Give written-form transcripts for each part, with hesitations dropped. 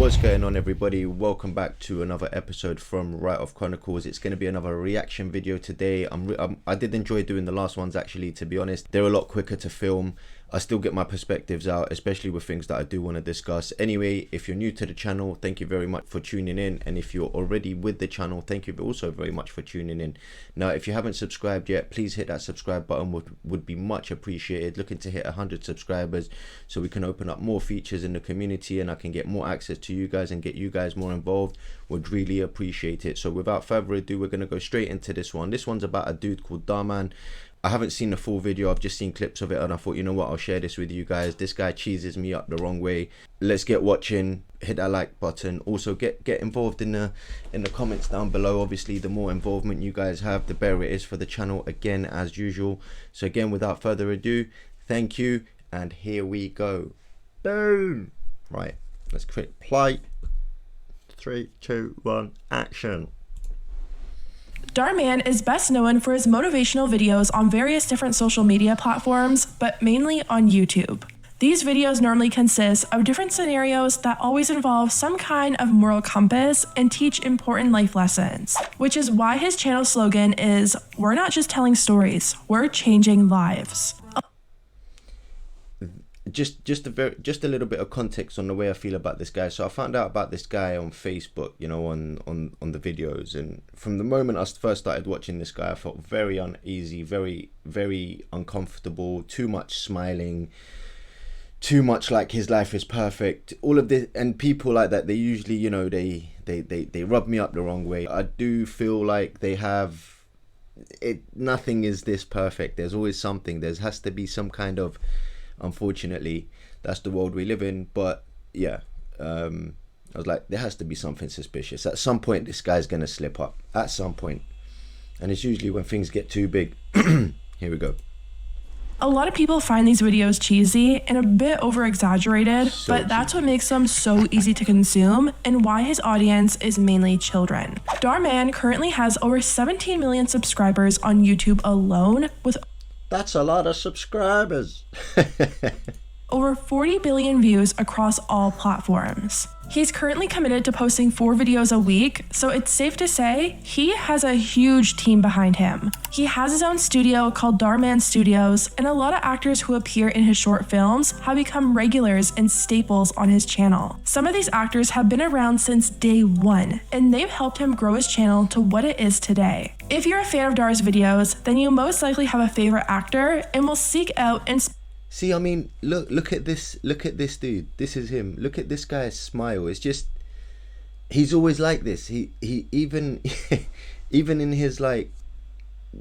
What's going on, everybody? Welcome back to another episode from Write Off Chronicles. It's going to be another reaction video today. I did enjoy doing the last ones, actually, to be honest. They're a lot quicker to film. I still get my perspectives out, especially with things that I do want to discuss. Anyway, if you're new to the channel, thank you very much for tuning in. And if you're already with the channel, thank you also very much for tuning in. Now, if you haven't subscribed yet, please hit that subscribe button. Would be much appreciated. Looking to hit 100 subscribers so we can open up more features in the community and I can get more access to you guys and get you guys more involved. Would really appreciate it. So without further ado, we're going to go straight into this one. This one's about a dude called Dharmann. I haven't seen the full video, I've just seen clips of it and I thought, you know what, I'll share this with you guys. This guy cheeses me up the wrong way. Let's get watching, hit that like button. Also get involved in the comments down below. Obviously, the more involvement you guys have, the better it is for the channel, again, as usual. So again, without further ado, thank you, and here we go. Boom! Right, let's click play. 3, 2, 1, action. Dharmann is best known for his motivational videos on various different social media platforms, but mainly on YouTube. These videos normally consist of different scenarios that always involve some kind of moral compass and teach important life lessons, which is why his channel slogan is, "We're not just telling stories, we're changing lives." Just a little bit of context on the way I feel about this guy. So I found out about this guy on Facebook, you know, on the videos, and from the moment I first started watching this guy, I felt very uneasy, very uncomfortable, too much smiling, too much like his life is perfect, all of this. And people like that, they usually, you know, they rub me up the wrong way. I do feel like they have it, nothing is this perfect. There's always something. There has to be some kind of, unfortunately, that's the world we live in. But yeah, I was like, there has to be something suspicious. At some point, this guy's gonna slip up. At some point. And it's usually when things get too big. Here we go. A lot of people find these videos cheesy and a bit over-exaggerated, but that's what makes them so easy to consume and why his audience is mainly children. Dharmann currently has over 17 million subscribers on YouTube alone, with that's a lot of subscribers. over 40 billion views across all platforms. He's currently committed to posting 4 videos a week, so it's safe to say he has a huge team behind him. He has his own studio called Dharmann Studios, and a lot of actors who appear in his short films have become regulars and staples on his channel. Some of these actors have been around since day one, and they've helped him grow his channel to what it is today. If you're a fan of Dar's videos, then you most likely have a favorite actor and will seek out and see, I mean, look at this dude. This is him. Look at this guy's smile. It's just, he's always like this. He even even in his like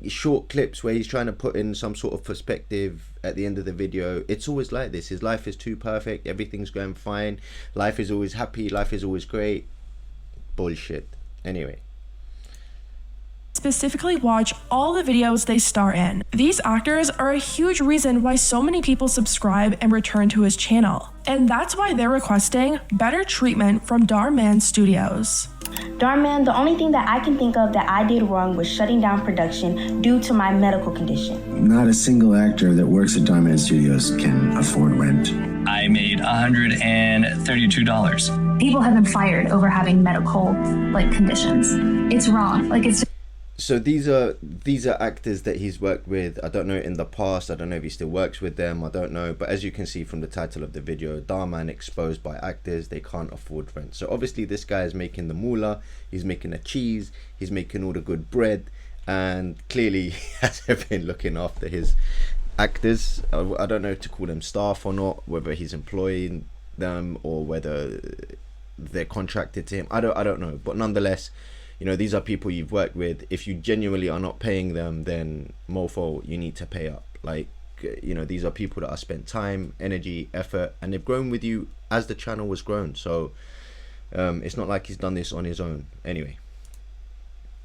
short clips where he's trying to put in some sort of perspective at the end of the video, it's always like this. His life is too perfect. Everything's going fine. Life is always happy. Life is always great. Bullshit. Anyway. Specifically watch all the videos they star in. These actors are a huge reason why so many people subscribe and return to his channel. And that's why they're requesting better treatment from Dharmann Studios. Dharmann, the only thing that I can think of that I did wrong was shutting down production due to my medical condition. Not a single actor that works at Dharmann Studios can afford rent. I made $132. People have been fired over having medical conditions. It's wrong. It's so these are actors that he's worked with. I don't know in the past. I don't know if he still works with them. I don't know. But as you can see from the title of the video, Dharmann exposed by actors. They can't afford rent. So obviously this guy is making the moolah. He's making the cheese. He's making all the good bread. And clearly he hasn't been looking after his actors. I don't know if to call them staff or not. Whether he's employing them or whether they're contracted to him. I don't know. But nonetheless, you know, these are people you've worked with. If you genuinely are not paying them, then mofo, you need to pay up. Like, you know, these are people that have spent time, energy, effort, and they've grown with you as the channel was grown. So it's not like he's done this on his own. Anyway.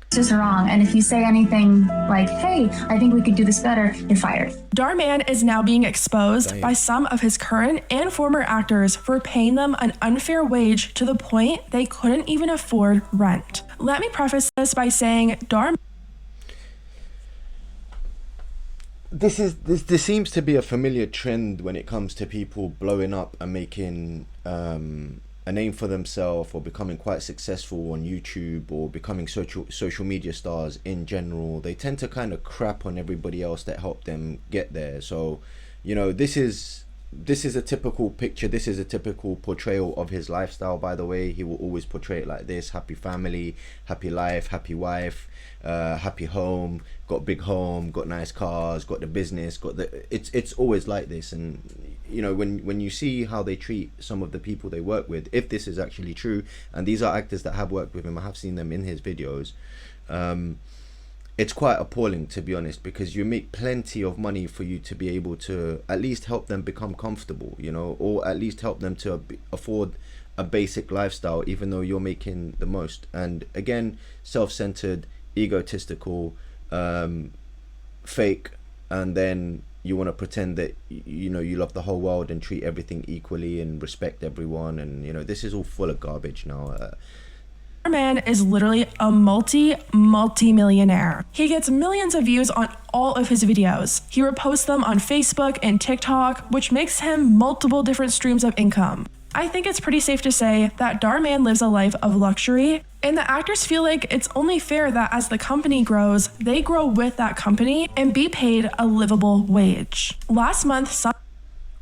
It's just wrong. And if you say anything like, hey, I think we could do this better, you're fired. Dharmann is now being exposed by some of his current and former actors for paying them an unfair wage to the point they couldn't even afford rent. Let me preface this by saying Dharmann. This seems to be a familiar trend when it comes to people blowing up and making a name for themselves or becoming quite successful on YouTube or becoming social media stars in general, they tend to kind of crap on everybody else that helped them get there. So, you know, this is a typical picture. This is a typical portrayal of his lifestyle, by the way. He will always portray it like this: happy family, happy life, happy wife, happy home, got big home, got nice cars, got the business, it's always like this. And you know, when you see how they treat some of the people they work with, if this is actually true, and these are actors that have worked with him, I have seen them in his videos, it's quite appalling, to be honest, because you make plenty of money for you to be able to at least help them become comfortable, you know, or at least help them to afford a basic lifestyle, even though you're making the most. And again, self-centered, egotistical, fake, and then you want to pretend that, you know, you love the whole world and treat everything equally and respect everyone. And, you know, this is all full of garbage now. Dharmann is literally a multi-millionaire. He gets millions of views on all of his videos. He reposts them on Facebook and TikTok, which makes him multiple different streams of income. I think it's pretty safe to say that Dharmann lives a life of luxury, and the actors feel like it's only fair that as the company grows, they grow with that company and be paid a livable wage. Last month,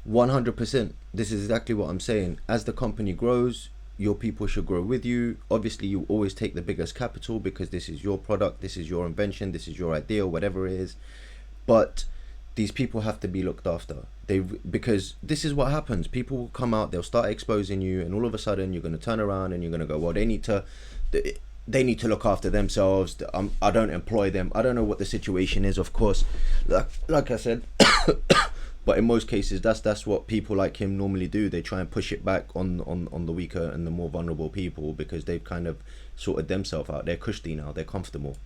100%. This is exactly what I'm saying. As the company grows, your people should grow with you. Obviously, you always take the biggest capital because this is your product, this is your invention, this is your idea, whatever it is. But these people have to be looked after. Because this is what happens. People will come out, they'll start exposing you, and all of a sudden you're going to turn around and you're going to go, well, they need to look after themselves. I don't employ them. I don't know what the situation is, of course. Like I said, but in most cases, that's what people like him normally do. They try and push it back on the weaker and the more vulnerable people because they've kind of sorted themselves out. They're cushy now. They're comfortable.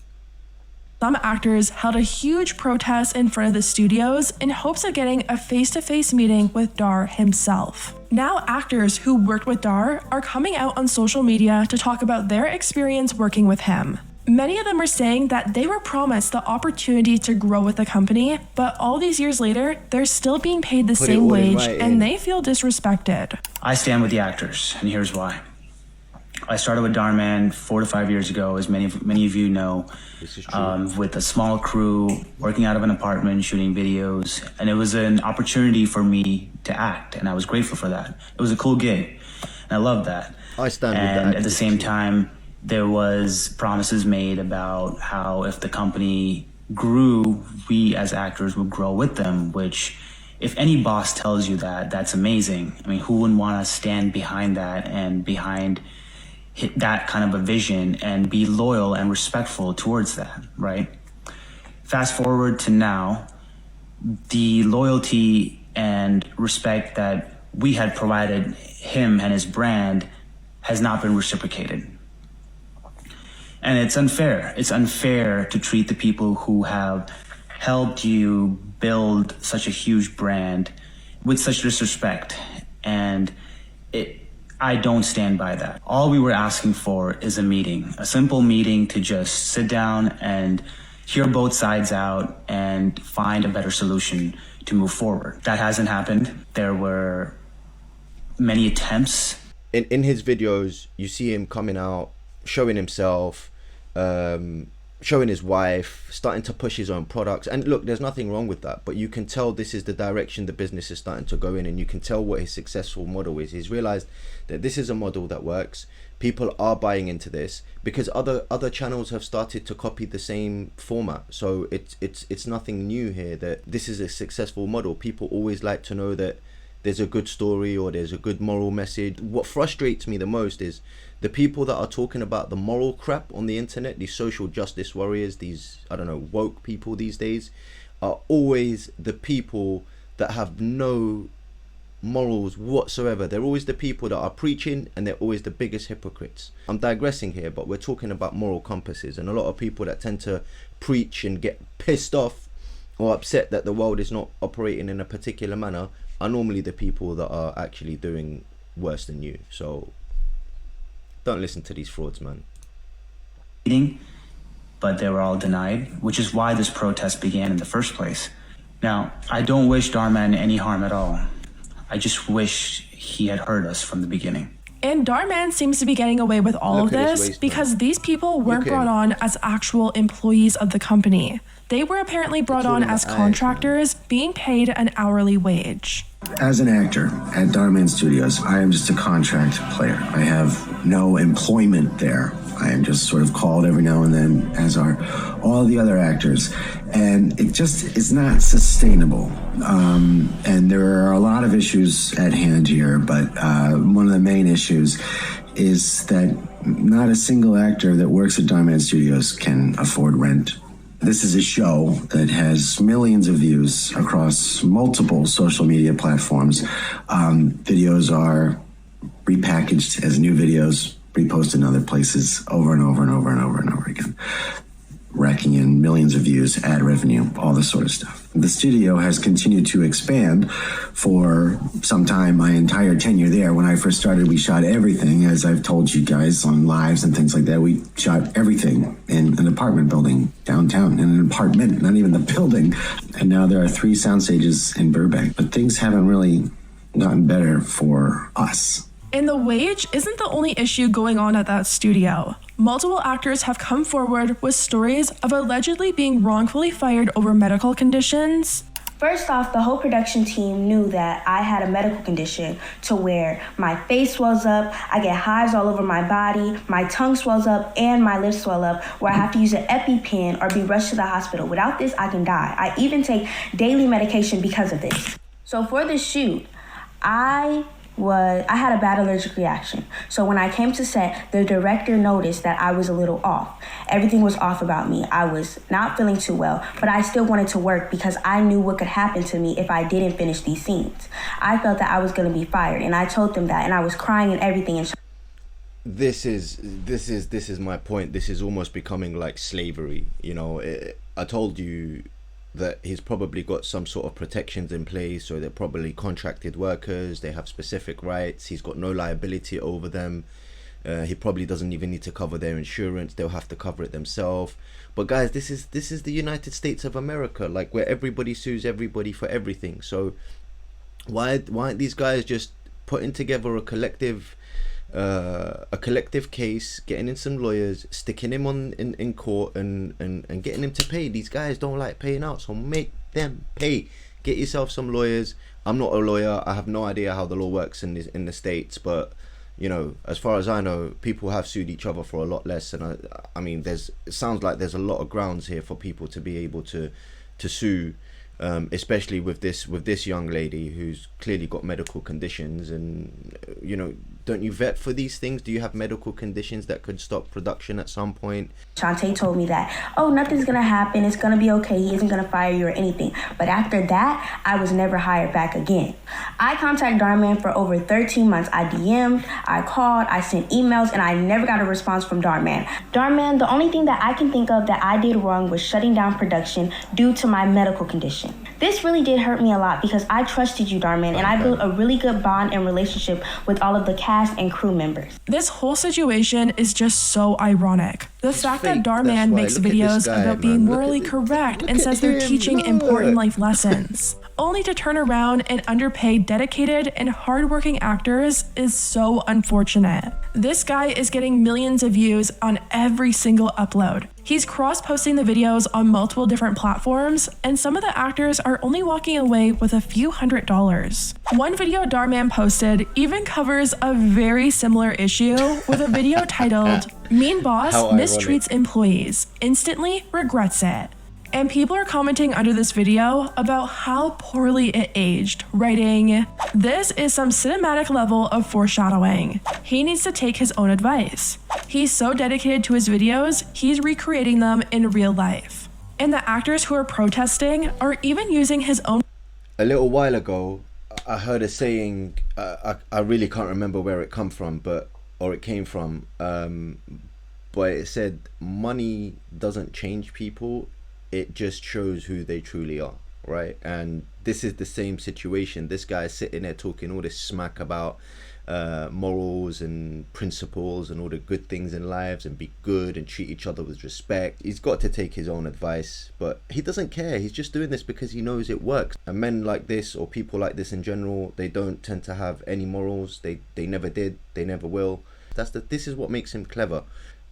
some actors held a huge protest in front of the studios in hopes of getting a face-to-face meeting with Dar himself. Now actors who worked with Dar are coming out on social media to talk about their experience working with him. Many of them are saying that they were promised the opportunity to grow with the company, but all these years later, they're still being paid the same wage and they feel disrespected. I stand with the actors, and here's why. I started with Dharmann 4 to 5 years ago, as many of you know, with a small crew, working out of an apartment, shooting videos, and it was an opportunity for me to act, and I was grateful for that. It was a cool gig, and I loved that. I stand with that. And at the same too. time, there was promises made about how if the company grew, we as actors would grow with them, which if any boss tells you that, that's amazing. I mean, who wouldn't want to stand behind that and behind that kind of a vision and be loyal and respectful towards that, right? Fast forward to now, the loyalty and respect that we had provided him and his brand has not been reciprocated. And it's unfair. It's unfair to treat the people who have helped you build such a huge brand with such disrespect. And I don't stand by that. All we were asking for is a meeting, a simple meeting to just sit down and hear both sides out and find a better solution to move forward. That hasn't happened. There were many attempts. In his videos, you see him coming out, showing himself, showing his wife, starting to push his own products. And look, there's nothing wrong with that, but you can tell this is the direction the business is starting to go in, and you can tell what his successful model is. He's realized that this is a model that works. People are buying into this because other channels have started to copy the same format. So it's nothing new here that this is a successful model. People always like to know that there's a good story or there's a good moral message. What frustrates me the most is the people that are talking about the moral crap on the internet, these social justice warriors, these, I don't know, woke people these days, are always the people that have no morals whatsoever. They're always the people that are preaching, and they're always the biggest hypocrites. I'm digressing here, but we're talking about moral compasses, and a lot of people that tend to preach and get pissed off or upset that the world is not operating in a particular manner are normally the people that are actually doing worse than you. So don't listen to these frauds, man. But they were all denied, which is why this protest began in the first place. Now, I don't wish Dharmann any harm at all. I just wish he had heard us from the beginning. And Dharmann seems to be getting away with all of this because these people weren't brought on as actual employees of the company. They were apparently brought on as contractors being paid an hourly wage. As an actor at Dharmann Studios, I am just a contract player. I have no employment there. I am just sort of called every now and then, as are all the other actors. And it just is not sustainable. And there are a lot of issues at hand here, but one of the main issues is that not a single actor that works at Dharmann Studios can afford rent. This is a show that has millions of views across multiple social media platforms. Videos are repackaged as new videos, reposted in other places over and over and over and over and over again, racking in millions of views, ad revenue, all this sort of stuff. The studio has continued to expand for some time. My entire tenure there, when I first started, we shot everything, as I've told you guys on lives and things like that. We shot everything in an apartment building downtown, in an apartment, not even the building. And now there are 3 sound stages in Burbank. But things haven't really gotten better for us. And the wage isn't the only issue going on at that studio. Multiple actors have come forward with stories of allegedly being wrongfully fired over medical conditions. First off, the whole production team knew that I had a medical condition to where my face swells up, I get hives all over my body, my tongue swells up, and my lips swell up, where I have to use an EpiPen or be rushed to the hospital. Without this, I can die. I even take daily medication because of this. So for the shoot, I had a bad allergic reaction. So when I came to set, the director noticed that I was a little off. Everything was off about me. I was not feeling too well, but I still wanted to work because I knew what could happen to me if I didn't finish these scenes. I felt that I was going to be fired, and I told them that, and I was crying and everything. And this is my point. This is almost becoming like slavery. You know, I told you that he's probably got some sort of protections in place, so they're probably contracted workers, they have specific rights, he's got no liability over them, he probably doesn't even need to cover their insurance, they'll have to cover it themselves. But guys, this is the United States of America, like, where everybody sues everybody for everything. So why aren't these guys just putting together a collective case, getting in some lawyers, sticking him in court, and getting him to pay? These guys don't like paying out, so make them pay. Get yourself some lawyers. I'm not a lawyer, I have no idea how the law works in the States, but you know, as far as I know, people have sued each other for a lot less, and I mean, it sounds like there's a lot of grounds here for people to be able to sue, especially with this young lady who's clearly got medical conditions. And you know, don't you vet for these things? Do you have medical conditions that could stop production at some point? Shantae told me that, oh, nothing's gonna happen, it's gonna be okay, he isn't gonna fire you or anything. But after that, I was never hired back again. I contacted Dharmann for over 13 months. I DM'd, I called, I sent emails, and I never got a response from Dharmann. Dharmann, the only thing that I can think of that I did wrong was shutting down production due to my medical condition. This really did hurt me a lot because I trusted you, Dharmann, and I built a really good bond and relationship with all of the cast and crew members. This whole situation is just so ironic. The fact that Dharmann makes videos about being morally correct and says they're teaching important life lessons, only to turn around and underpay dedicated and hardworking actors, is so unfortunate. This guy is getting millions of views on every single upload. He's cross-posting the videos on multiple different platforms, and some of the actors are only walking away with a few $100s. One video Dharmann posted even covers a very similar issue with a video titled, "Mean Boss Mistreats Employees, Instantly Regrets It." And people are commenting under this video about how poorly it aged, writing, "This is some cinematic level of foreshadowing. He needs to take his own advice. He's so dedicated to his videos, he's recreating them in real life." And the actors who are protesting are even using his own. A little while ago, I heard a saying, I really can't remember where it came from, but it said, money doesn't change people, it just shows who they truly are, right? And this is the same situation. This guy is sitting there talking all this smack about morals and principles and all the good things in lives and be good and treat each other with respect. He's got to take his own advice, but he doesn't care. He's just doing this because he knows it works. And men like this, or people like this in general, they don't tend to have any morals. They never did, they never will. This is what makes him clever.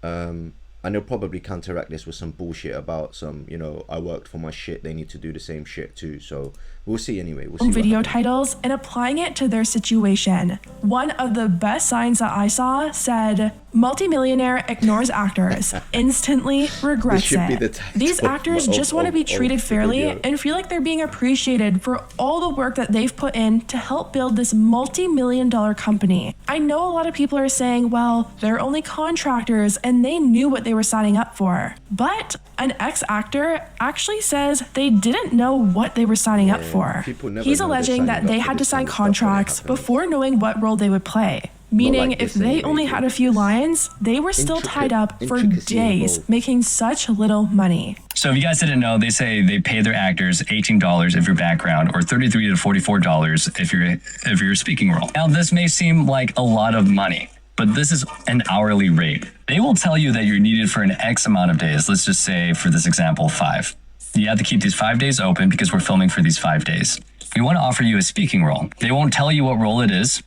And he'll probably counteract this with some bullshit about some, you know, I worked for my shit, they need to do the same shit too. So we'll see anyway. We'll see video titles and applying it to their situation. One of the best signs that I saw said, multi-millionaire ignores actors, instantly regrets it. These actors just want to be treated fairly and feel like they're being appreciated for all the work that they've put in to help build this multi-million-dollar company. I know a lot of people are saying, well, they're only contractors and they knew what they were signing up for. But an ex-actor actually says they didn't know what they were signing up for. He's alleging that they had to sign contracts before knowing what role they would play. Meaning if they only had a few lines, they were still tied up for days, making such little money. So if you guys didn't know, they say they pay their actors $18 if you're background, or $33 to $44 if you're a speaking role. Now this may seem like a lot of money, but this is an hourly rate. They will tell you that you're needed for an X amount of days. Let's just say, for this example, 5. You have to keep these 5 days open because we're filming for these 5 days. We want to offer you a speaking role. They won't tell you what role it is.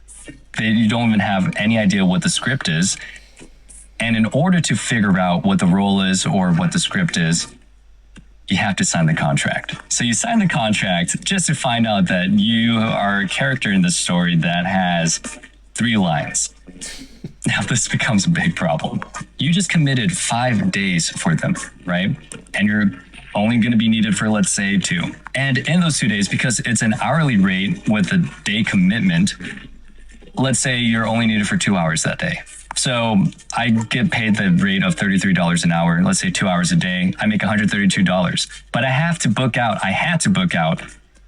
You don't even have any idea what the script is. And in order to figure out what the role is or what the script is, you have to sign the contract. So you sign the contract just to find out that you are a character in this story that has 3 lines. Now this becomes a big problem. You just committed 5 days for them, right? And you're only going to be needed for, let's say, 2. And in those 2 days, because it's an hourly rate with a day commitment, let's say you're only needed for 2 hours that day. So I get paid the rate of $33 an hour. Let's say 2 hours a day. I make $132. But I had to book out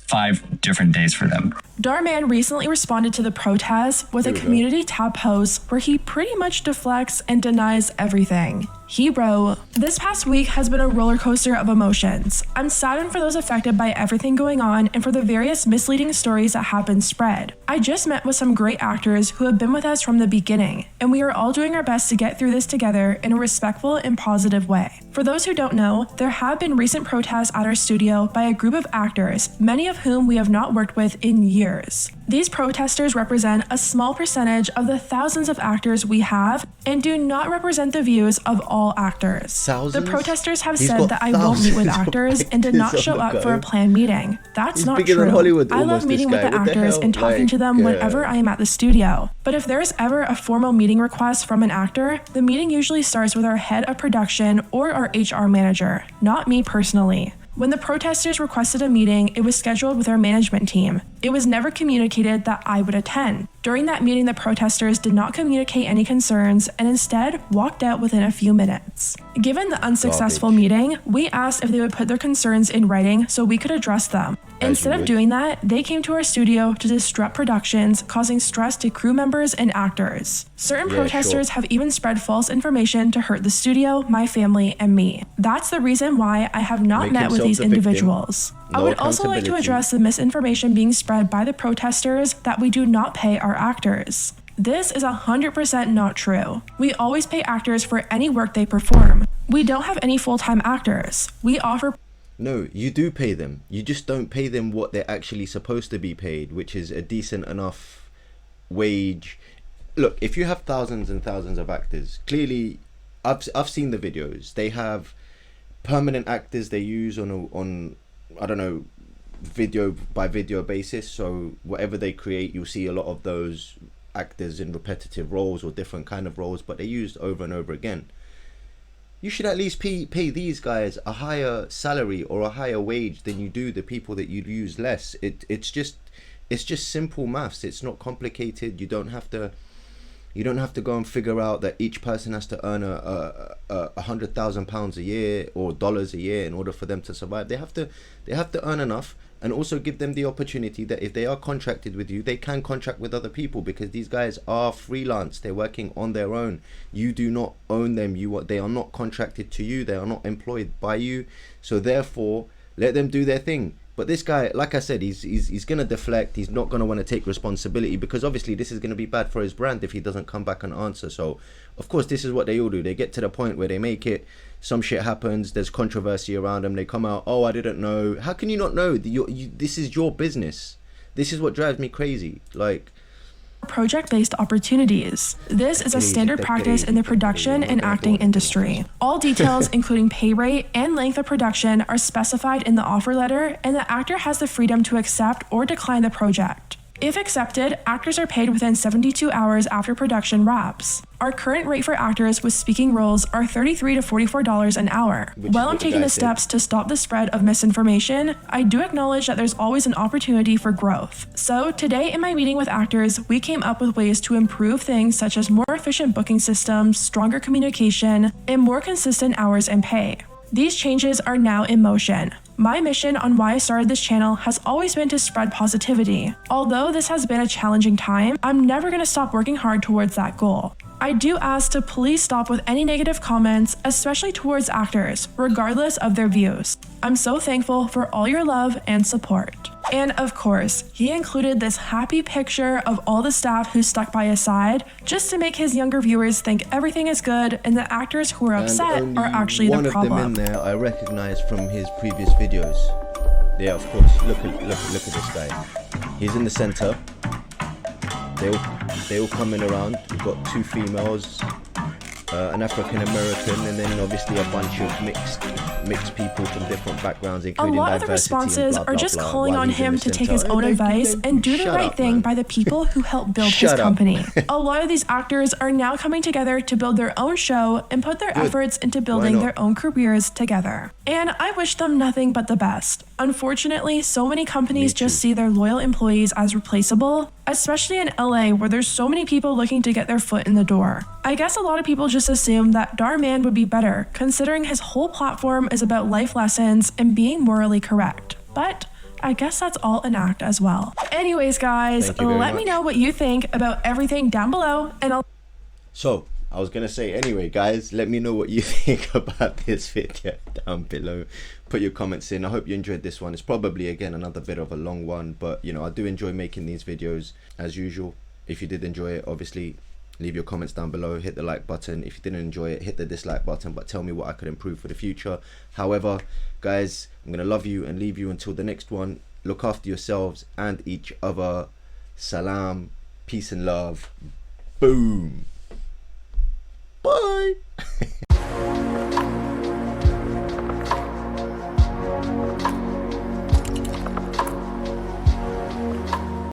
5 different days for them. Dharmann recently responded to the protests with a community tab post where he pretty much deflects and denies everything. He wrote, "This past week has been a roller coaster of emotions. I'm saddened for those affected by everything going on and for the various misleading stories that have been spread. I just met with some great actors who have been with us from the beginning, and we are all doing our best to get through this together in a respectful and positive way. For those who don't know, there have been recent protests at our studio by a group of actors, many of whom we have not worked with in years. These protesters represent a small percentage of the thousands of actors we have and do not represent the views of all actors. Thousands? The protesters have said that I won't meet with actors and did not show up for a planned meeting. That's not true. I love meeting with the actors and talking to them whenever I am at the studio. But if there's ever a formal meeting request from an actor, the meeting usually starts with our head of production or our HR manager, not me personally. When the protesters requested a meeting, it was scheduled with our management team. It was never communicated that I would attend. During that meeting, the protesters did not communicate any concerns and instead walked out within a few minutes. Given the unsuccessful meeting, we asked if they would put their concerns in writing so we could address them. Instead of doing that, they came to our studio to disrupt productions, causing stress to crew members and actors. Certain protesters have even spread false information to hurt the studio, my family, and me. That's the reason why I have not met with these individuals. I would also like to address the misinformation being spread by the protesters that we do not pay our actors. This is 100% not true. We always pay actors for any work they perform. We don't have any full-time actors. We offer... No, you do pay them. You just don't pay them what they're actually supposed to be paid, which is a decent enough wage. Look, if you have thousands and thousands of actors, clearly, I've seen the videos. They have permanent actors they use on I don't know, video by video basis. So whatever they create, you'll see a lot of those actors in repetitive roles or different kind of roles, but they're used over and over again. You should at least pay these guys a higher salary or a higher wage than you do the people that you'd use less. It's just simple maths. It's not complicated. You don't have to go and figure out that each person has to earn £100,000 a year or dollars a year in order for them to survive. They have to earn enough, and also give them the opportunity that if they are contracted with you, they can contract with other people, because these guys are freelance. They're working on their own. You do not own them. They are not contracted to you. They are not employed by you. So therefore, let them do their thing. But this guy, like I said, he's gonna deflect. He's not gonna want to take responsibility, because obviously this is gonna be bad for his brand if he doesn't come back and answer. So of course this is what they all do. They get to the point where they make it, some shit happens, there's controversy around them, they come out, oh, I didn't know. How can you not know? This is your business. This is what drives me crazy. Like, project-based opportunities. This is a standard practice in the production and acting industry. All details, including pay rate and length of production, are specified in the offer letter, and the actor has the freedom to accept or decline the project. If accepted, actors are paid within 72 hours after production wraps. Our current rate for actors with speaking roles are $33 to $44 an hour. While I'm taking the steps to stop the spread of misinformation, I do acknowledge that there's always an opportunity for growth. So today in my meeting with actors, we came up with ways to improve things such as more efficient booking systems, stronger communication, and more consistent hours and pay. These changes are now in motion. My mission on why I started this channel has always been to spread positivity. Although this has been a challenging time, I'm never going to stop working hard towards that goal. I do ask to please stop with any negative comments, especially towards actors, regardless of their views. I'm so thankful for all your love and support. And of course, he included this happy picture of all the staff who stuck by his side, just to make his younger viewers think everything is good and the actors who are upset are actually the problem. One of them in there I recognize from his previous videos. Yeah, of course. Look at this guy. He's in the center. They all coming around. We've got two females, an African American, and then obviously a bunch of mixed people from different backgrounds, including a lot of the responses are just calling on him to take his own advice and do the right thing by the people who helped build his company. A lot of these actors are now coming together to build their own show and put their efforts into building their own careers together. And I wish them nothing but the best. Unfortunately, so many companies just see their loyal employees as replaceable, especially in LA where there's so many people looking to get their foot in the door. I guess a lot of people just assume that Dharmann would be better, considering his whole platform is about life lessons and being morally correct. But I guess that's all an act as well. Anyways, guys, let me know what you think about everything down below, and I'll... So, I was gonna say, anyway, guys, let me know what you think about this video down below. Put your comments in. I hope you enjoyed this one. It's probably, again, another bit of a long one, but, you know, I do enjoy making these videos, as usual. If you did enjoy it, obviously, leave your comments down below. Hit the like button. If you didn't enjoy it, hit the dislike button, but tell me what I could improve for the future. However, guys, I'm gonna love you and leave you until the next one. Look after yourselves and each other. Salam, peace and love. Boom.